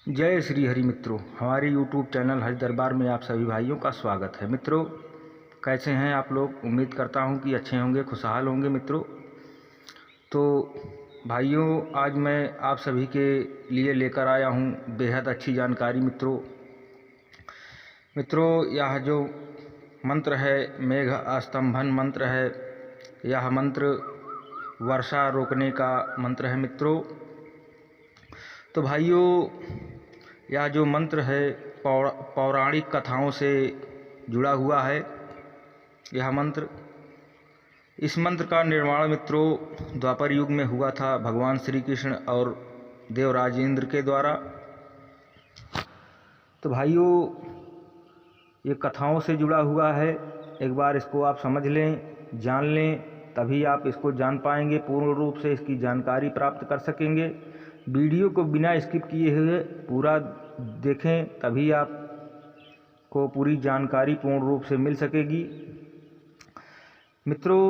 जय श्री हरि मित्रों, हमारे YouTube चैनल हरि दरबार में आप सभी भाइयों का स्वागत है। मित्रों, कैसे हैं आप लोग? उम्मीद करता हूं कि अच्छे होंगे, खुशहाल होंगे। मित्रों, तो भाइयों, आज मैं आप सभी के लिए लेकर आया हूं बेहद अच्छी जानकारी। मित्रों, यह जो मंत्र है, मेघ स्तंभन मंत्र है, यह मंत्र वर्षा रोकने का मंत्र है। मित्रों, तो भाइयों, यह जो मंत्र है पौराणिक कथाओं से जुड़ा हुआ है। यह मंत्र, इस मंत्र का निर्माण मित्रों द्वापर युग में हुआ था भगवान श्री कृष्ण और देवराज इंद्र के द्वारा। तो भाइयों, ये कथाओं से जुड़ा हुआ है। एक बार इसको आप समझ लें, जान लें, तभी आप इसको जान पाएंगे, पूर्ण रूप से इसकी जानकारी प्राप्त कर सकेंगे। वीडियो को बिना स्किप किए हुए पूरा देखें, तभी आप को पूरी जानकारी पूर्ण रूप से मिल सकेगी। मित्रों,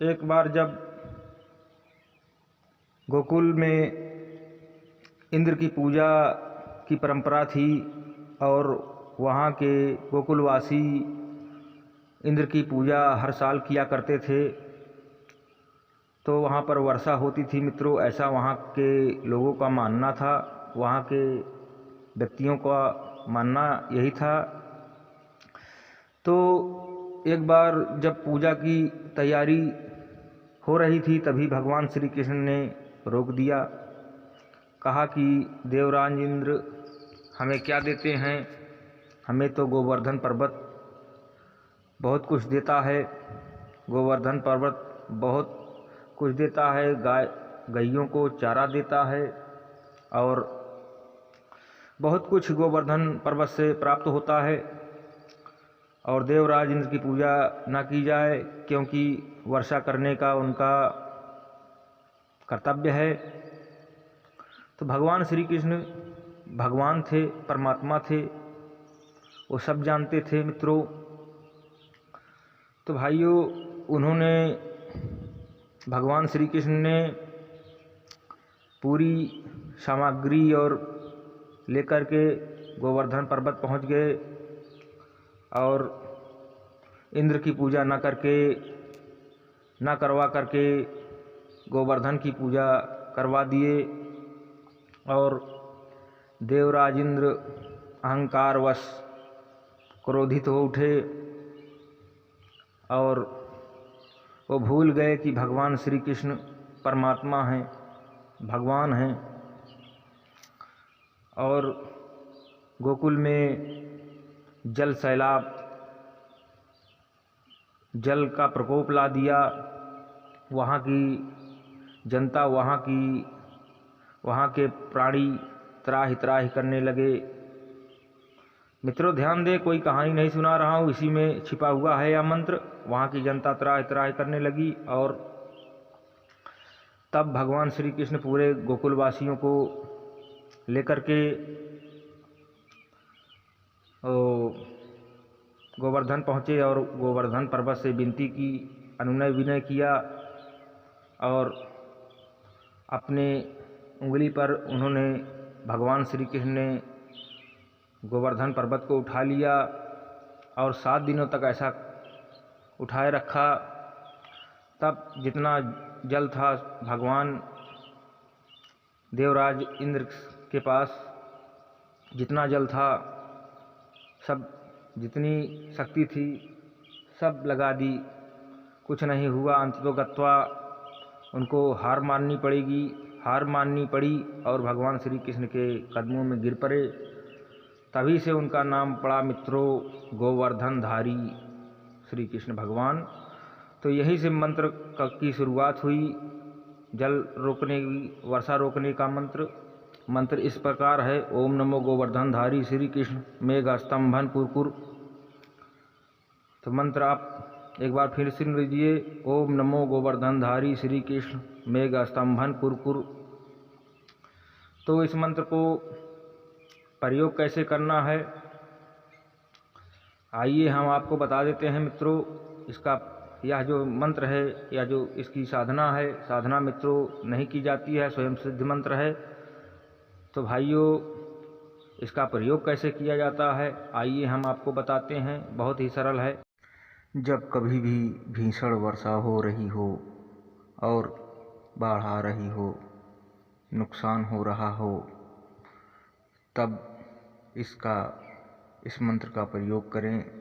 एक बार जब गोकुल में इंद्र की पूजा की परंपरा थी और वहाँ के गोकुलवासी इंद्र की पूजा हर साल किया करते थे, तो वहाँ पर वर्षा होती थी। मित्रों, ऐसा वहाँ के लोगों का मानना था, वहाँ के व्यक्तियों का मानना यही था। तो एक बार जब पूजा की तैयारी हो रही थी, तभी भगवान श्री कृष्ण ने रोक दिया। कहा कि देवराज इंद्र हमें क्या देते हैं, हमें तो गोवर्धन पर्वत बहुत कुछ देता है। गोवर्धन पर्वत बहुत कुछ देता है, गैयों को चारा देता है और बहुत कुछ गोवर्धन पर्वत से प्राप्त होता है। और देवराज इंद्र की पूजा न की जाए, क्योंकि वर्षा करने का उनका कर्तव्य है। तो भगवान श्री कृष्ण भगवान थे, परमात्मा थे, वो सब जानते थे। मित्रों, तो भाइयों, उन्होंने, भगवान श्री कृष्ण ने पूरी सामग्री और लेकर के गोवर्धन पर्वत पहुंच गए और इंद्र की पूजा न करवा करके गोवर्धन की पूजा करवा दिए। और देवराज इंद्र अहंकारवश क्रोधित हो उठे और वो भूल गए कि भगवान श्री कृष्ण परमात्मा हैं, भगवान हैं। और गोकुल में जल सैलाब, जल का प्रकोप ला दिया। वहाँ की जनता, वहाँ के प्राणी त्राहि त्राहि करने लगे। मित्रों, ध्यान दें, कोई कहानी नहीं सुना रहा हूँ, इसी में छिपा हुआ है यह मंत्र। वहाँ की जनता त्राहि त्राहि करने लगी और तब भगवान श्री कृष्ण पूरे गोकुलवासियों को लेकर के गोवर्धन पहुँचे और गोवर्धन पर्वत से विनती की, अनुनय विनय किया और अपने उंगली पर उन्होंने, भगवान श्री कृष्ण ने गोवर्धन पर्वत को उठा लिया और 7 दिनों तक ऐसा उठाए रखा। तब जितना जल था भगवान देवराज इंद्र के पास, जितना जल था, सब, जितनी शक्ति थी, सब लगा दी, कुछ नहीं हुआ। अंततोगत्वा उनको हार माननी पड़ी और भगवान श्री कृष्ण के कदमों में गिर पड़े। तभी से उनका नाम पड़ा मित्रों गोवर्धनधारी श्री कृष्ण भगवान। तो यही से मंत्र की शुरुआत हुई, जल रोकने की, वर्षा रोकने का मंत्र इस प्रकार है। ओम नमो गोवर्धनधारी श्री कृष्ण मेघ स्तंभन कुरकुर। तो मंत्र आप एक बार फिर सुन लीजिए। ओम नमो गोवर्धनधारी श्री कृष्ण मेघ स्तंभन कुरकुर। तो इस मंत्र को प्रयोग कैसे करना है, आइए हम आपको बता देते हैं। मित्रों, इसका यह जो मंत्र है, या जो इसकी साधना है, साधना मित्रों नहीं की जाती है, स्वयं सिद्ध मंत्र है। तो भाइयों, इसका प्रयोग कैसे किया जाता है आइए हम आपको बताते हैं। बहुत ही सरल है। जब कभी भी भीषण वर्षा हो रही हो और बाढ़ आ रही हो, नुकसान हो रहा हो, तब इस मंत्र का प्रयोग करें।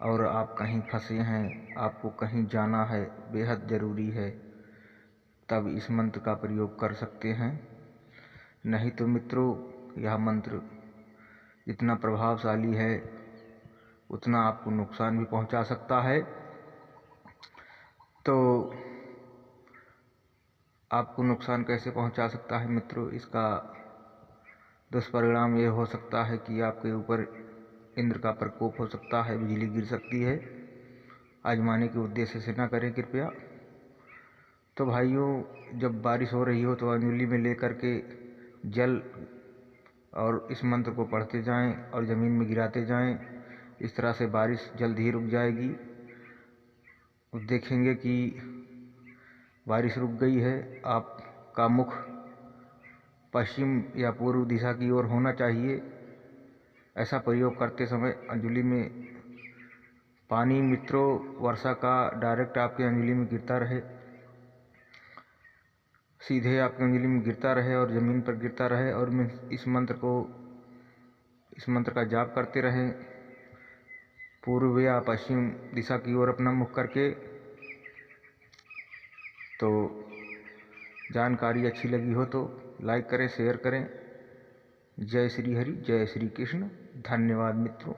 और आप कहीं फंसे हैं, आपको कहीं जाना है, बेहद ज़रूरी है, तब इस मंत्र का प्रयोग कर सकते हैं। नहीं तो मित्रों, यह मंत्र जितना प्रभावशाली है उतना आपको नुकसान भी पहुंचा सकता है। तो आपको नुकसान कैसे पहुंचा सकता है मित्रों? इसका दुष्परिणाम ये हो सकता है कि आपके ऊपर इंद्र का प्रकोप हो सकता है, बिजली गिर सकती है। आजमाने के उद्देश्य से ना करें कृपया। तो भाइयों, जब बारिश हो रही हो तो अंजलि में लेकर के जल और इस मंत्र को पढ़ते जाएं और ज़मीन में गिराते जाएं। इस तरह से बारिश जल्द ही रुक जाएगी। अब देखेंगे कि बारिश रुक गई है। आपका मुख पश्चिम या पूर्व दिशा की ओर होना चाहिए। ऐसा प्रयोग करते समय अंजलि में पानी मित्रों वर्षा का डायरेक्ट आपके अंजलि में गिरता रहे, सीधे आपके अंजलि में गिरता रहे और ज़मीन पर गिरता रहे। और इस मंत्र का जाप करते रहें, पूर्व या पश्चिम दिशा की ओर अपना मुख करके। तो जानकारी अच्छी लगी हो तो लाइक करें, शेयर करें। जय श्री हरि, जय श्री कृष्ण। धन्यवाद मित्रों।